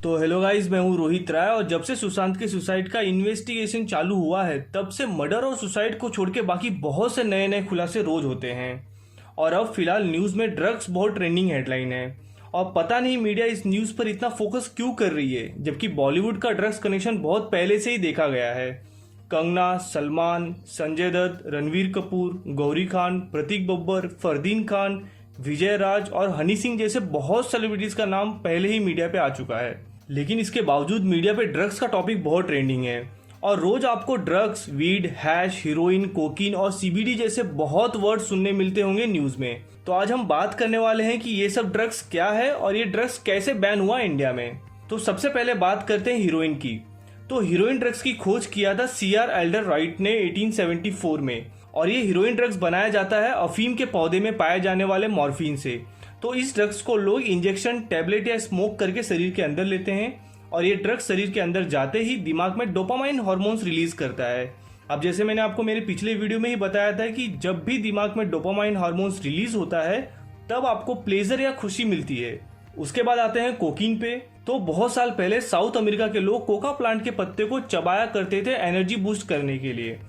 तो hello guys, मैं हूँ रोहित राय। और जब से सुशांत के सुसाइड का इन्वेस्टिगेशन चालू हुआ है तब से मर्डर और सुसाइड को छोड़ के बाकी बहुत से नए नए खुलासे रोज होते हैं। और अब फिलहाल न्यूज़ में ड्रग्स बहुत ट्रेंडिंग हेडलाइन है। और पता नहीं मीडिया इस न्यूज़ पर इतना फोकस क्यों कर रही है, जबकि बॉलीवुड का ड्रग्स कनेक्शन बहुत पहले से ही देखा गया है। कंगना, सलमान, संजय दत्त, रणवीर कपूर, गौरी खान, प्रतीक बब्बर, फरदीन खान, विजय राज और हनी सिंह जैसे बहुत सेलिब्रिटीज का नाम पहले ही मीडिया पे आ चुका है। लेकिन इसके बावजूद मीडिया पे ड्रग्स का टॉपिक बहुत ट्रेंडिंग है और रोज आपको drugs, weed, hash, heroine, cocaine और सीबीडी जैसे बहुत वर्ड सुनने मिलते होंगे न्यूज में। तो आज हम बात करने वाले हैं कि ये सब ड्रग्स क्या है और ये ड्रग्स कैसे बैन हुआ इंडिया में। तो सबसे पहले बात करते हैं हीरोइन की। तो हीरोइन ड्रग्स की खोज किया था सीआर एल्डर राइट ने 1874 में। और ये हीरोइन ड्रग्स बनाया जाता है अफीम के पौधे में पाए जाने वाले मॉर्फिन से। तो इस ड्रग्स को लोग इंजेक्शन, टैबलेट या स्मोक करके शरीर के अंदर लेते हैं और ये ड्रग्स शरीर के अंदर जाते ही दिमाग में डोपामाइन हार्मोन्स रिलीज करता है। अब जैसे मैंने आपको मेरे पिछले वीडियो में ही बताया था कि जब भी दिमाग में डोपामाइन हार्मोन्स रिलीज होता है तब आपको प्लेजर या खुशी मिलती है। उसके बाद आते हैं कोकीन पे। तो बहुत साल पहले साउथ अमेरिका के लोग कोका प्लांट के पत्ते को चबाया करते थे एनर्जी बूस्ट करने के लिए।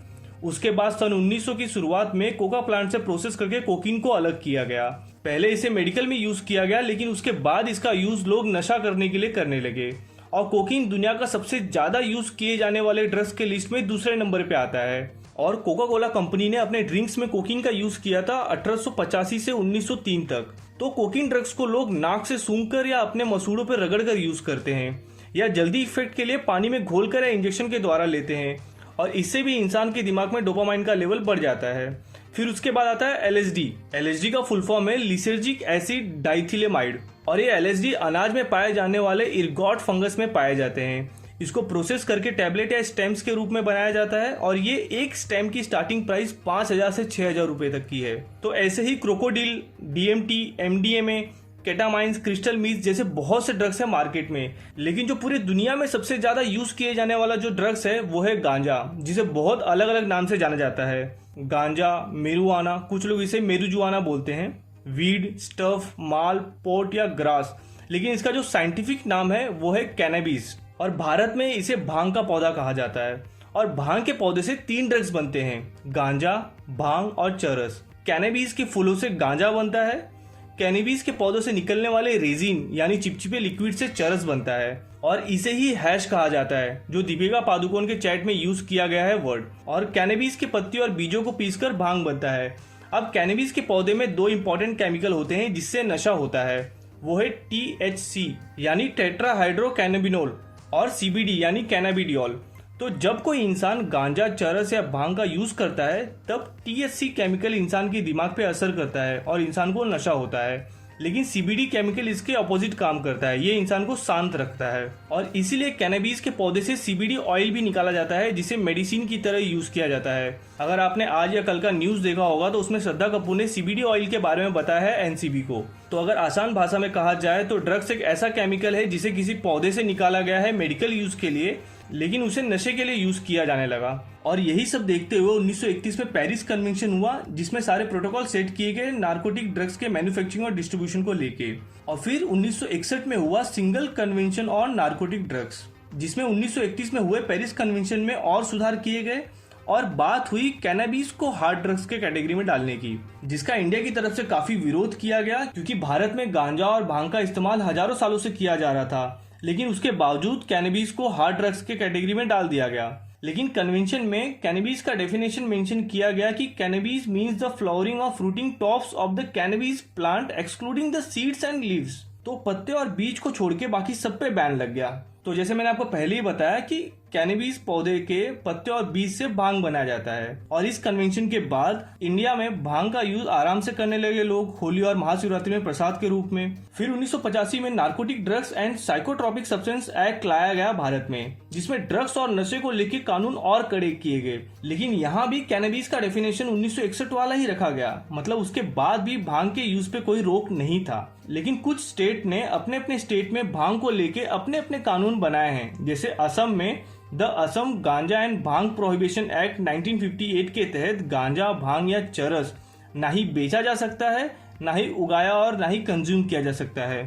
उसके बाद सन 1900 की शुरुआत में कोका प्लांट से प्रोसेस करके कोकीन को अलग किया गया। पहले इसे मेडिकल में यूज किया गया, लेकिन उसके बाद इसका यूज लोग नशा करने के लिए करने लगे और कोकीन दुनिया का सबसे ज्यादा यूज किए जाने वाले ड्रग्स के लिस्ट में दूसरे नंबर पे आता है। और कोका कोला कंपनी ने अपने ड्रिंक्स में कोकीन का यूज किया था 1885 से 1903 तक। तो कोकीन ड्रग्स को लोग नाक से सूंघकर या अपने मसूड़ों पर रगड़कर यूज करते हैं या जल्दी इफेक्ट के लिए पानी में घोलकर या इंजेक्शन के द्वारा लेते हैं और इससे भी इंसान के दिमाग में डोपामाइन का लेवल बढ़ जाता है। फिर उसके बाद आता है एलएसडी। एलएसडी का फुल फॉर्म है लिसर्जिक एसिड डाइथिलेमाइड और ये एलएसडी अनाज में पाए जाने वाले इर्गॉट फंगस में पाए जाते हैं। इसको प्रोसेस करके टैबलेट या स्टेम्स के रूप में बनाया जाता है और ये एक स्टेम की स्टार्टिंग प्राइस 5000 से 6000 रुपए तक की है। तो ऐसे ही क्रोकोडिल, डीएमटी, एमडीएमए, केटामाइंस, क्रिस्टल मीथ जैसे बहुत से ड्रग्स है मार्केट में। लेकिन जो पूरी दुनिया में सबसे ज्यादा यूज किए जाने वाला जो ड्रग्स है वो है गांजा, जिसे बहुत अलग अलग नाम से जाना जाता है। गांजा, मेरुआना, कुछ लोग इसे मेरुजुआना बोलते हैं, वीड, स्टफ, माल, पोट या ग्रास। लेकिन इसका जो साइंटिफिक नाम है वो है कैनबिस और भारत में इसे भांग का पौधा कहा जाता है। और भांग के पौधे से 3 ड्रग्स बनते हैं, गांजा, भांग और चरस। कैनबिस के फूलों से गांजा बनता है। कैनबिस के पौधों से निकलने वाले रेजिन यानी चिपचिपे लिक्विड से चरस बनता है और इसे ही हैश कहा जाता है, जो दीपिका पादुकोण के चैट में यूज किया गया है वर्ड। और कैनबिस के पत्ती और बीजों को पीसकर भांग बनता है। अब कैनबिस के पौधे में 2 इंपॉर्टेंट केमिकल होते हैं जिससे नशा होता है, वो है THC यानी टेट्राहाइड्रोकैनाबिनोल और CBD यानी कैनाबिडियोल। तो जब कोई इंसान गांजा, चरस या भांग का यूज करता है तब THC केमिकल इंसान के दिमाग पे असर करता है और इंसान को नशा होता है। लेकिन CBD केमिकल इसके अपोजिट काम करता है, ये इंसान को शांत रखता है। और इसीलिए कैनबिस के पौधे से CBD ऑयल भी निकाला जाता है जिसे मेडिसिन की तरह यूज किया जाता है। अगर आपने आज या कल का न्यूज देखा होगा तो उसमें श्रद्धा कपूर ने CBD ऑयल के बारे में बताया है NCB को। तो अगर आसान भाषा में कहा जाए तो ड्रग्स एक ऐसा केमिकल है जिसे किसी पौधे से निकाला गया है मेडिकल यूज के लिए, लेकिन उसे नशे के लिए यूज किया जाने लगा। और यही सब देखते हुए 1931 में पेरिस कन्वेंशन हुआ, जिसमें सारे प्रोटोकॉल सेट किए गए नारकोटिक ड्रग्स के मैन्युफैक्चरिंग और डिस्ट्रीब्यूशन को लेके। और फिर 1961 में हुआ single convention on narcotic drugs, जिसमें 1931 में हुए पेरिस कन्वेंशन में और सुधार किए गए और बात हुई कैनबिस को हार्ड ड्रग्स के कैटेगरी में डालने की, जिसका इंडिया की तरफ से काफी विरोध किया गया क्योंकि भारत में गांजा और भांग का इस्तेमाल हजारों सालों से किया जा रहा था। लेकिन उसके बावजूद कैनबिस को हार्ड ड्रग्स के कैटेगरी में डाल दिया गया। लेकिन कन्वेंशन में कैनबिस का डेफिनेशन मेंशन किया गया कि कैनबिस मींस द फ्लावरिंग और fruiting tops of the cannabis plant excluding the seeds and leaves. तो पत्ते और बीज को छोड़ के बाकी सब पे बैन लग गया। तो जैसे मैंने आपको पहले ही बताया कि कैनबिस पौधे के पत्ते और बीज से भांग बनाया जाता है। और इस कन्वेंशन के बाद इंडिया में भांग का यूज आराम से करने लगे लोग होली और महाशिवरात्रि में प्रसाद के रूप में। फिर 1985 में narcotic drugs and psychotropic substance act लाया गया भारत में, जिसमें ड्रग्स और नशे को लेकर कानून और कड़े किए गए। लेकिन यहाँ भी कैनबिस का डेफिनेशन 1961 वाला ही रखा गया, मतलब उसके बाद भी भांग के यूज पे कोई रोक नहीं था। लेकिन कुछ स्टेट ने अपने अपने स्टेट में भांग को लेके अपने अपने कानून बनाए हैं। जैसे असम में द असम गांजा एंड भांग प्रोहिबिशन एक्ट 1958 के तहत गांजा, भांग या चरस ना ही बेचा जा सकता है, ना ही उगाया और ना ही कंज्यूम किया जा सकता है।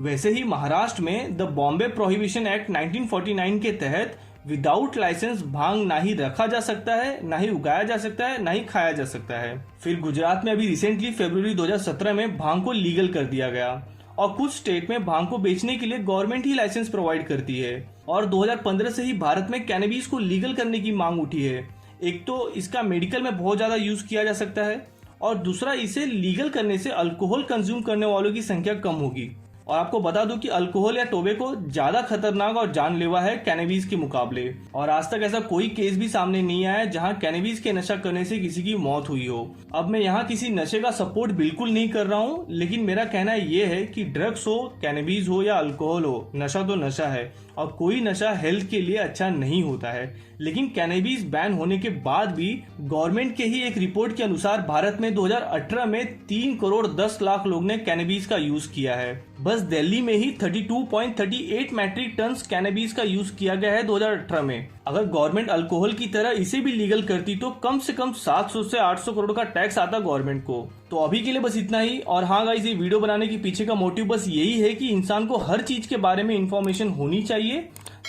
वैसे ही महाराष्ट्र में द बॉम्बे प्रोहिबिशन एक्ट 1949 के तहत विदाउट लाइसेंस भांग ना ही रखा जा सकता है, ना ही उगाया जा सकता है, ना ही खाया जा सकता है। फिर गुजरात में अभी रिसेंटली फरवरी 2017 में भांग को लीगल कर दिया गया और कुछ स्टेट में भांग को बेचने के लिए गवर्नमेंट ही लाइसेंस प्रोवाइड करती है। और 2015 से ही भारत में कैनबिस को लीगल करने की मांग उठी है। एक तो इसका मेडिकल में बहुत ज्यादा यूज किया जा सकता है और दूसरा इसे लीगल करने से अल्कोहल कंज्यूम करने वालों की संख्या कम होगी। और आपको बता दूं कि अल्कोहल या टोबैको ज्यादा खतरनाक और जानलेवा है कैनबिस के मुकाबले। और आज तक ऐसा कोई केस भी सामने नहीं आया जहां कैनबिस के नशा करने से किसी की मौत हुई हो। अब मैं यहाँ किसी नशे का सपोर्ट बिल्कुल नहीं कर रहा हूँ, लेकिन मेरा कहना ये है कि ड्रग्स हो, कैनबिस हो या अल्कोहल हो, नशा तो नशा है और कोई नशा हेल्थ के लिए अच्छा नहीं होता है। लेकिन कैनबिस बैन होने के बाद भी गवर्नमेंट के ही एक रिपोर्ट के अनुसार भारत में 2018 में 3 करोड़ 10 लाख लोग ने कैनबिस का यूज किया है। बस दिल्ली में ही 32.38 मैट्रिक टन कैनबिस का यूज किया गया है 2018 में। अगर गवर्नमेंट अल्कोहल की तरह इसे भी लीगल करती तो कम से कम 700 से 800 करोड़ का टैक्स आता गवर्नमेंट को। तो अभी के लिए बस इतना ही। और हाँ गाइस, ये वीडियो बनाने के पीछे का मोटिव बस यही है कि इंसान को हर चीज के बारे में इंफॉर्मेशन होनी चाहिए।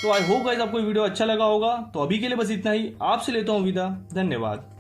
तो आई होप गाइस आपको वीडियो अच्छा लगा होगा। तो अभी के लिए बस इतना ही, आपसे लेता हूँ विदा। धन्यवाद।